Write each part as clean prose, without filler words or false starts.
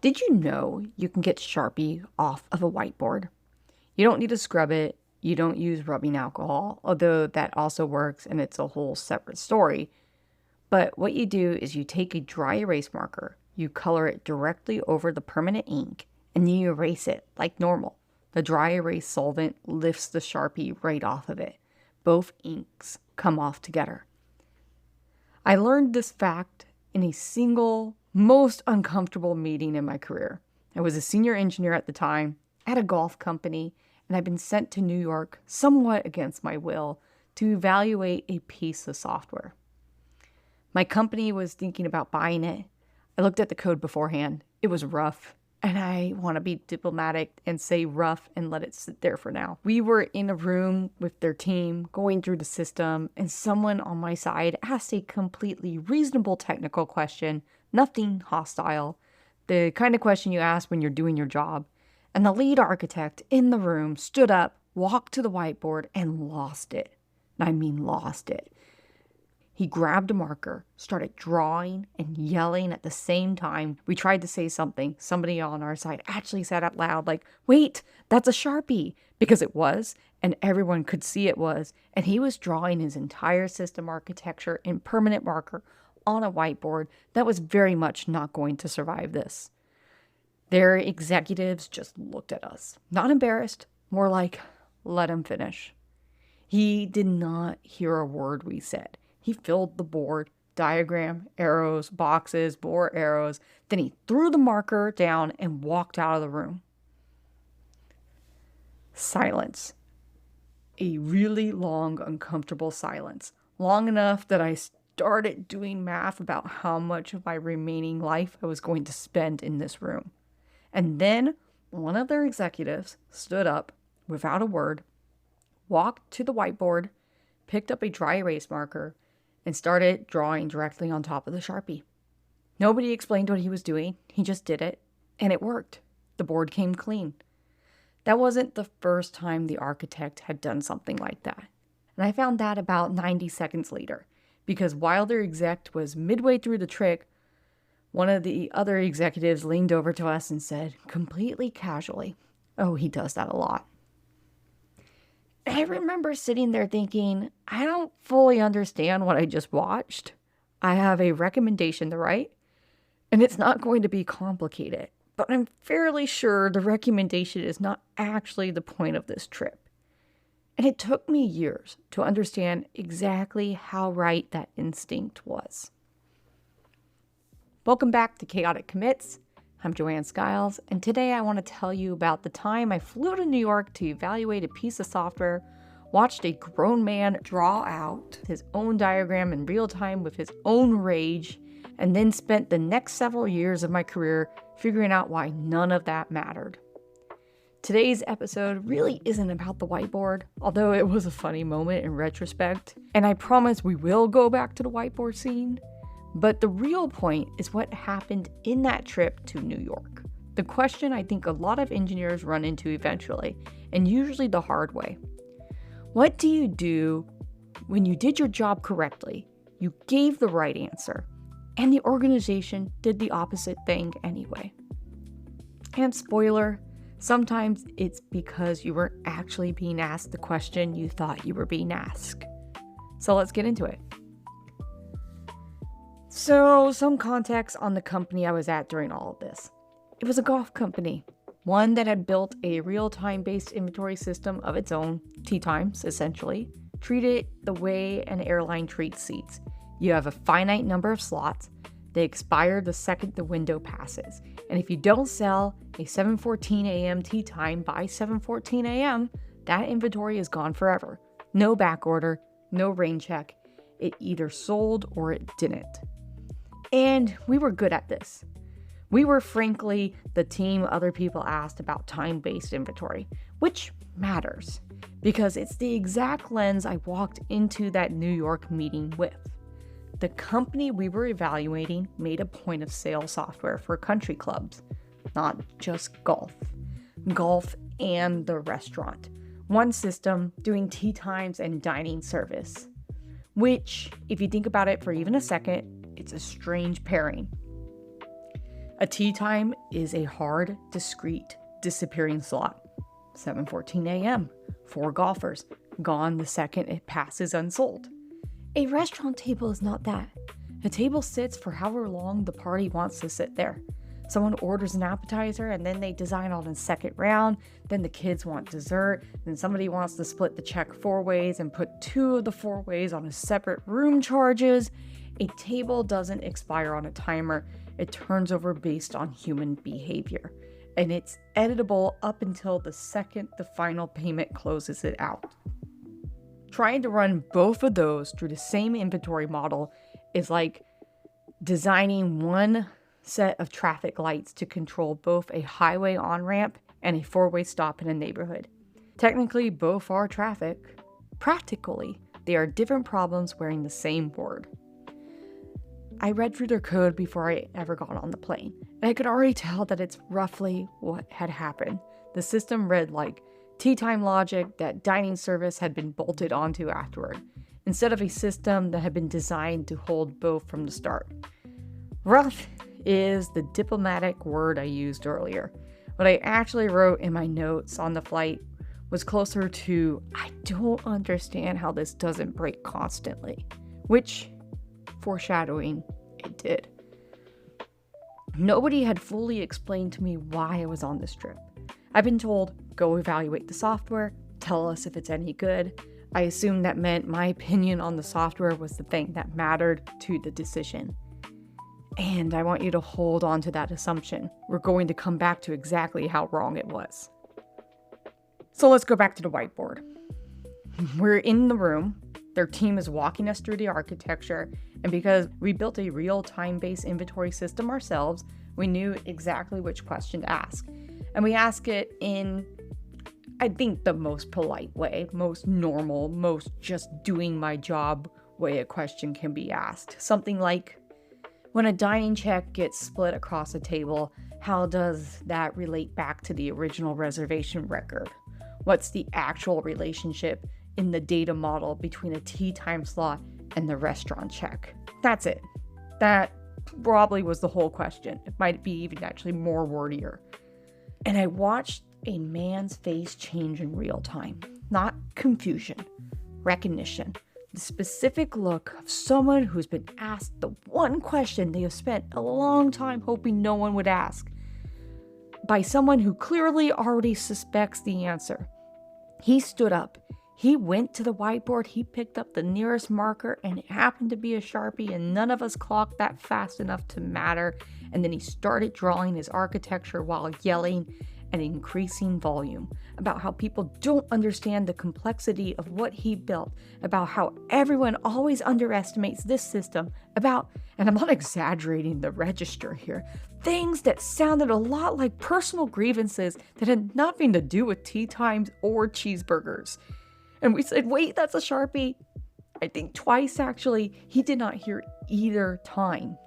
Did you know you can get Sharpie off of a whiteboard? You don't need to scrub it. You don't use rubbing alcohol, although that also works and it's a whole separate story. But what you do is you take a dry erase marker, you color it directly over the permanent ink, and then you erase it like normal. The dry erase solvent lifts the Sharpie right off of it. Both inks come off together. I learned this fact in a single, most uncomfortable meeting in my career. I was a senior engineer at the time at a golf company, and I'd been sent to New York, somewhat against my will, to evaluate a piece of software. My company was thinking about buying it. I looked at the code beforehand. It was rough, and I want to be diplomatic and say rough and let it sit there for now. We were in a room with their team going through the system, and someone on my side asked a completely reasonable technical question, nothing hostile, the kind of question you ask when you're doing your job. And the lead architect in the room stood up, walked to the whiteboard, and lost it. I mean, lost it. He grabbed a marker, started drawing and yelling at the same time. We tried to say something. Somebody on our side actually said out loud, like, "Wait, that's a Sharpie," because it was, and everyone could see it was. And he was drawing his entire system architecture in permanent marker on a whiteboard that was very much not going to survive this. Their executives just looked at us, not embarrassed, more like, let him finish. He did not hear a word we said. He filled the board, diagram, arrows, boxes, more arrows. Then he threw the marker down and walked out of the room. Silence. A really long, uncomfortable silence. Long enough that I started doing math about how much of my remaining life I was going to spend in this room. And then one of their executives stood up without a word, walked to the whiteboard, picked up a dry erase marker, and started drawing directly on top of the Sharpie. Nobody explained what he was doing. He just did it, and it worked. The board came clean. That wasn't the first time the architect had done something like that. And I found that about 90 seconds later, because while their exec was midway through the trick, one of the other executives leaned over to us and said, completely casually, "Oh, he does that a lot." I remember sitting there thinking, I don't fully understand what I just watched. I have a recommendation to write, and it's not going to be complicated, but I'm fairly sure the recommendation is not actually the point of this trip. And it took me years to understand exactly how right that instinct was. Welcome back to Chaotic Commits. I'm Joanne Skiles, and today I want to tell you about the time I flew to New York to evaluate a piece of software, watched a grown man draw out his own diagram in real time with his own rage, and then spent the next several years of my career figuring out why none of that mattered. Today's episode really isn't about the whiteboard, although it was a funny moment in retrospect, and I promise we will go back to the whiteboard scene. But the real point is what happened in that trip to New York. The question I think a lot of engineers run into eventually, and usually the hard way. What do you do when you did your job correctly, you gave the right answer, and the organization did the opposite thing anyway? And spoiler, sometimes it's because you weren't actually being asked the question you thought you were being asked. So let's get into it. So, some context on the company I was at during all of this. It was a golf company, one that had built a real-time based inventory system of its own, tee times essentially, treated the way an airline treats seats. You have a finite number of slots. They expire the second the window passes. And if you don't sell a 7:14 a.m. tee time by 7:14 a.m., that inventory is gone forever. No back order, no rain check. It either sold or it didn't. And we were good at this. We were frankly the team other people asked about time-based inventory, which matters because it's the exact lens I walked into that New York meeting with. The company we were evaluating made a point of sale software for country clubs, not just golf. Golf and the restaurant. One system doing tee times and dining service. Which, if you think about it for even a second, it's a strange pairing. A tea time is a hard, discrete, disappearing slot. 7:14 a.m. 4 golfers. Gone the second it passes unsold. A restaurant table is not that. A table sits for however long the party wants to sit there. Someone orders an appetizer and then they design on a second round. Then the kids want dessert. Then somebody wants to split the check 4 ways and put 2 of the 4 ways on a separate room charges. A table doesn't expire on a timer. It turns over based on human behavior. And it's editable up until the second the final payment closes it out. Trying to run both of those through the same inventory model is like designing one set of traffic lights to control both a highway on-ramp and a 4-way stop in a neighborhood. Technically, both are traffic. Practically, they are different problems wearing the same word. I read through their code before I ever got on the plane, and I could already tell that it's roughly what had happened. The system read like tea time logic that dining service had been bolted onto afterward, instead of a system that had been designed to hold both from the start. Rough is the diplomatic word I used earlier. What I actually wrote in my notes on the flight was closer to, I don't understand how this doesn't break constantly, which, foreshadowing, it did. Nobody had fully explained to me why I was on this trip. I've been told, go evaluate the software, tell us if it's any good. I assumed that meant my opinion on the software was the thing that mattered to the decision. And I want you to hold on to that assumption. We're going to come back to exactly how wrong it was. So let's go back to the whiteboard. We're in the room. Their team is walking us through the architecture. And because we built a real time-based inventory system ourselves, we knew exactly which question to ask. And we ask it in, I think, the most polite way, most normal, most just doing my job way a question can be asked. Something like, when a dining check gets split across a table, how does that relate back to the original reservation record? What's the actual relationship in the data model between a tea time slot and the restaurant check? That's it. That probably was the whole question. It might be even actually more wordier. And I watched a man's face change in real time. Not confusion, recognition. The specific look of someone who's been asked the one question they have spent a long time hoping no one would ask, by someone who clearly already suspects the answer. He stood up. He went to the whiteboard. He picked up the nearest marker, and it happened to be a Sharpie, and none of us clocked that fast enough to matter. And then he started drawing his architecture while yelling at increasing volume about how people don't understand the complexity of what he built, about how everyone always underestimates this system, about, and I'm not exaggerating the register here, things that sounded a lot like personal grievances that had nothing to do with tea times or cheeseburgers. And we said, wait, that's a Sharpie. I think twice, actually. He did not hear either time.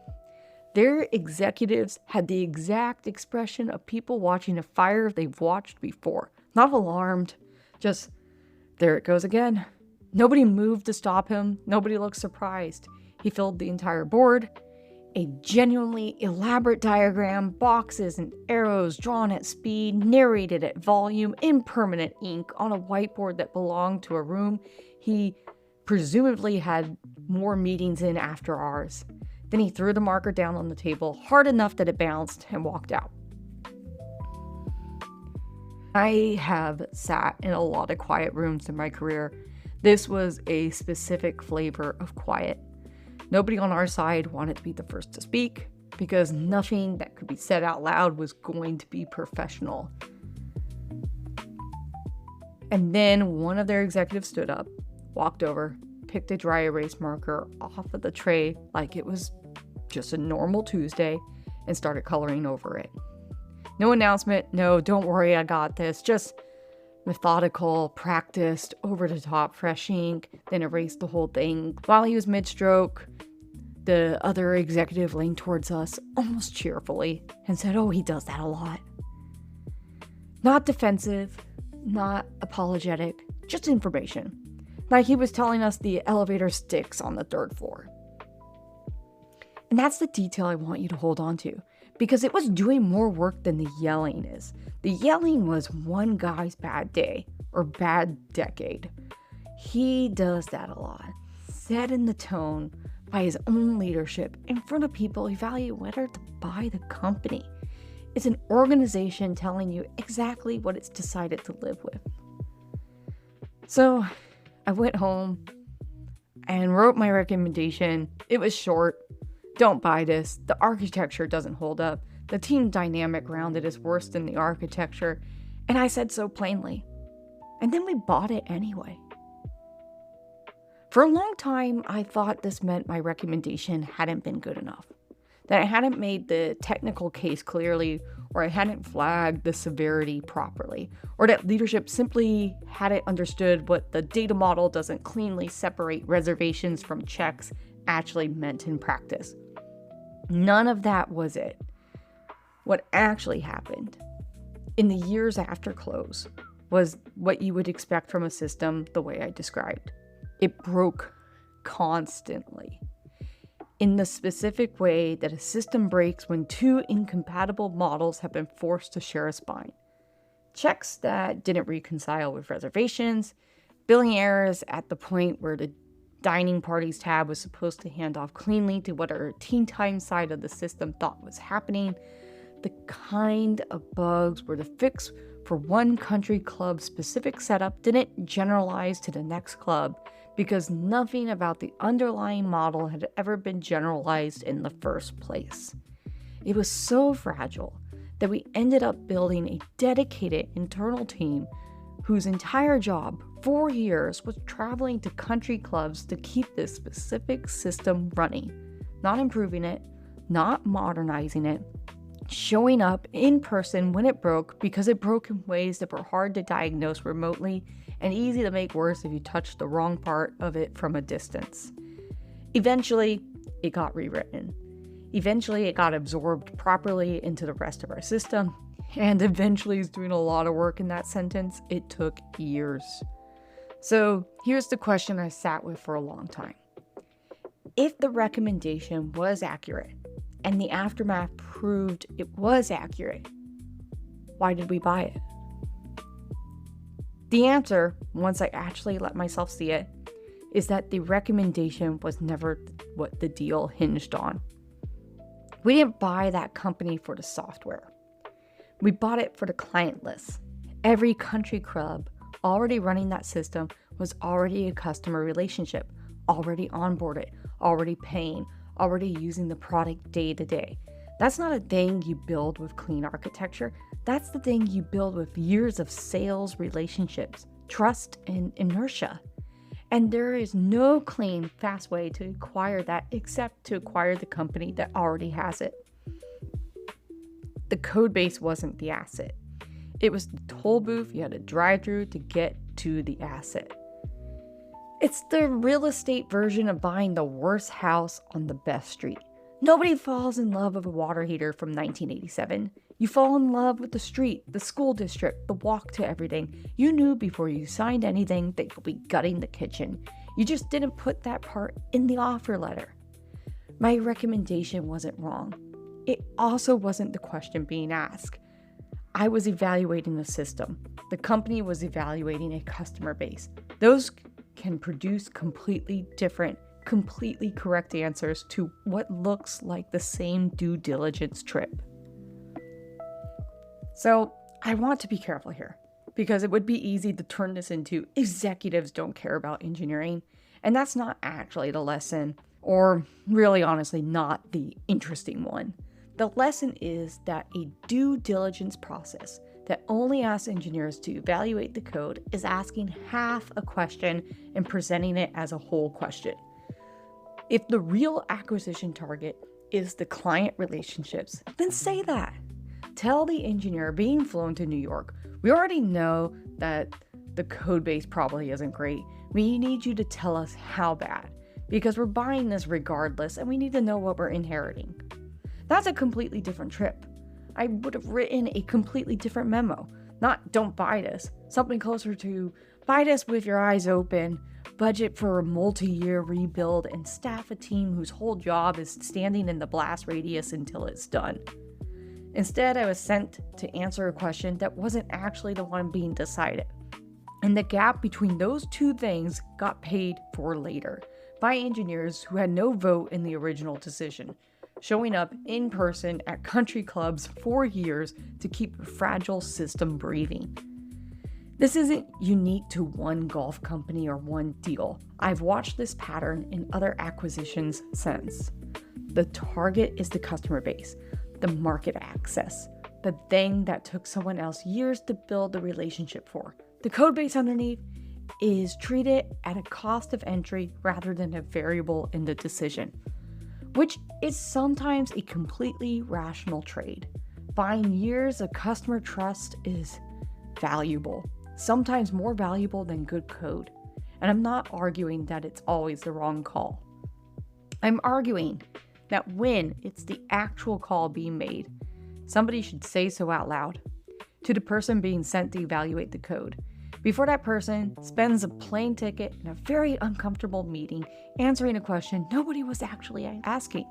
Their executives had the exact expression of people watching a fire they've watched before. Not alarmed, just, there it goes again. Nobody moved to stop him. Nobody looked surprised. He filled the entire board. A genuinely elaborate diagram, boxes and arrows drawn at speed, narrated at volume, in permanent ink on a whiteboard that belonged to a room he presumably had more meetings in after ours. Then he threw the marker down on the table hard enough that it bounced and walked out. I have sat in a lot of quiet rooms in my career. This was a specific flavor of quiet. Nobody on our side wanted to be the first to speak because nothing that could be said out loud was going to be professional. And then one of their executives stood up, walked over, picked a dry erase marker off of the tray like it was just a normal Tuesday and started coloring over it. No announcement, no, don't worry, I got this, just methodical, practiced, over-the-top fresh ink, then erased the whole thing. While he was mid-stroke, the other executive leaned towards us almost cheerfully and said, oh, he does that a lot. Not defensive, not apologetic, just information. Like he was telling us the elevator sticks on the 3rd floor. And that's the detail I want you to hold on to, because it was doing more work than the yelling is. The yelling was one guy's bad day or bad decade. He does that a lot, setting the tone by his own leadership in front of people who value whether to buy the company. It's an organization telling you exactly what it's decided to live with. So I went home and wrote my recommendation. It was short. Don't buy this. The architecture doesn't hold up. The team dynamic around it is worse than the architecture. And I said so plainly. And then we bought it anyway. For a long time, I thought this meant my recommendation hadn't been good enough, that I hadn't made the technical case clearly, or I hadn't flagged the severity properly, or that leadership simply hadn't understood what the data model doesn't cleanly separate reservations from checks actually meant in practice. None of that was it. What actually happened in the years after close was what you would expect from a system the way I described. It broke constantly, in the specific way that a system breaks when two incompatible models have been forced to share a spine. Checks that didn't reconcile with reservations, billing errors at the point where the dining parties tab was supposed to hand off cleanly to whatever teen time side of the system thought was happening. The kind of bugs where the fix for one country club's specific setup didn't generalize to the next club, because nothing about the underlying model had ever been generalized in the first place. It was so fragile that we ended up building a dedicated internal team whose entire job, 4 years, was traveling to country clubs to keep this specific system running, not improving it, not modernizing it, showing up in person when it broke, because it broke in ways that were hard to diagnose remotely and easy to make worse if you touched the wrong part of it from a distance. Eventually, it got rewritten. Eventually, it got absorbed properly into the rest of our system, and eventually is doing a lot of work in that sentence. It took years. So here's the question I sat with for a long time. If the recommendation was accurate, and the aftermath proved it was accurate, why did we buy it? The answer, once I actually let myself see it, is that the recommendation was never what the deal hinged on. We didn't buy that company for the software. We bought it for the client list. Every country club already running that system was already a customer relationship, already onboarded, already paying, already using the product day to day. That's not a thing you build with clean architecture. That's the thing you build with years of sales relationships, trust, and inertia. And there is no clean, fast way to acquire that except to acquire the company that already has it. The code base wasn't the asset. It was the toll booth you had to drive through to get to the asset. It's the real estate version of buying the worst house on the best street. Nobody falls in love with a water heater from 1987. You fall in love with the street, the school district, the walk to everything. You knew before you signed anything that you'll be gutting the kitchen. You just didn't put that part in the offer letter. My recommendation wasn't wrong. It also wasn't the question being asked. I was evaluating the system. The company was evaluating a customer base. Those can produce completely different, completely correct answers to what looks like the same due diligence trip. So I want to be careful here, because it would be easy to turn this into executives don't care about engineering, and that's not actually the lesson, or really honestly not the interesting one. The lesson is that a due diligence process that only asks engineers to evaluate the code is asking half a question and presenting it as a whole question. If the real acquisition target is the client relationships, then say that. Tell the engineer being flown to New York, we already know that the code base probably isn't great. We need you to tell us how bad, because we're buying this regardless and we need to know what we're inheriting. That's a completely different trip. I would have written a completely different memo. Not don't buy this, something closer to buy this with your eyes open, budget for a multi-year rebuild, and staff a team whose whole job is standing in the blast radius until it's done. Instead, I was sent to answer a question that wasn't actually the one being decided. And the gap between those two things got paid for later by engineers who had no vote in the original decision, showing up in person at country clubs for years to keep a fragile system breathing. This isn't unique to one golf company or one deal. I've watched this pattern in other acquisitions since. The target is the customer base, the market access, the thing that took someone else years to build the relationship for. The code base underneath is treated at a cost of entry rather than a variable in the decision, which is sometimes a completely rational trade. Buying years of customer trust is valuable, sometimes more valuable than good code. And I'm not arguing that it's always the wrong call. I'm arguing that when it's the actual call being made, somebody should say so out loud to the person being sent to evaluate the code, before that person spends a plane ticket in a very uncomfortable meeting answering a question nobody was actually asking.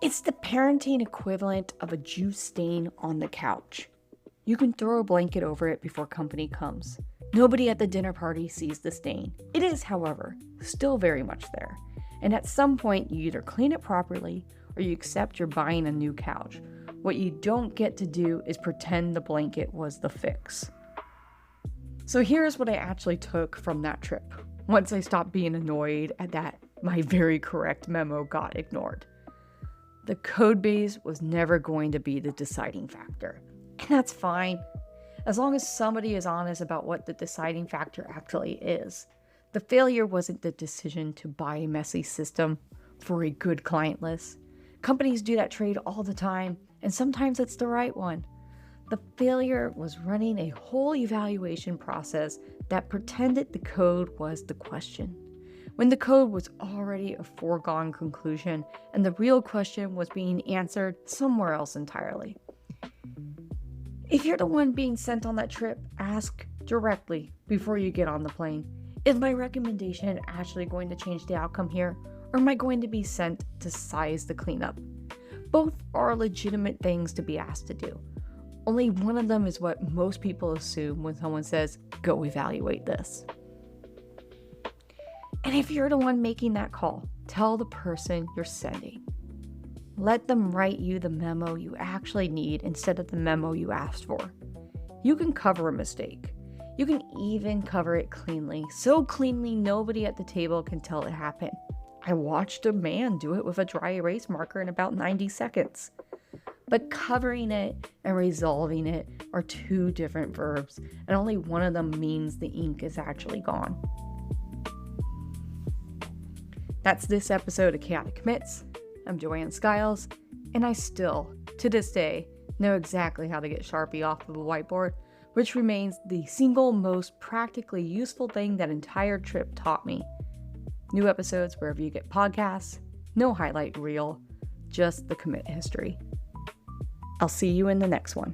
It's the parenting equivalent of a juice stain on the couch. You can throw a blanket over it before company comes. Nobody at the dinner party sees the stain. It is, however, still very much there. And at some point, you either clean it properly or you accept you're buying a new couch. What you don't get to do is pretend the blanket was the fix. So here's what I actually took from that trip, once I stopped being annoyed at that my very correct memo got ignored. The code base was never going to be the deciding factor. And that's fine, as long as somebody is honest about what the deciding factor actually is. The failure wasn't the decision to buy a messy system for a good client list. Companies do that trade all the time, and sometimes it's the right one. The failure was running a whole evaluation process that pretended the code was the question, when the code was already a foregone conclusion and the real question was being answered somewhere else entirely. If you're the one being sent on that trip, ask directly before you get on the plane, is my recommendation actually going to change the outcome here, or am I going to be sent to size the cleanup? Both are legitimate things to be asked to do. Only one of them is what most people assume when someone says, go evaluate this. And if you're the one making that call, tell the person you're sending. Let them write you the memo you actually need instead of the memo you asked for. You can cover a mistake. You can even cover it cleanly, so cleanly nobody at the table can tell it happened. I watched a man do it with a dry erase marker in about 90 seconds. But covering it and resolving it are two different verbs, and only one of them means the ink is actually gone. That's this episode of Chaotic Commits. I'm Joanne Skiles, and I still, to this day, know exactly how to get Sharpie off of a whiteboard, which remains the single most practically useful thing that entire trip taught me. New episodes wherever you get podcasts, no highlight reel, just the commit history. I'll see you in the next one.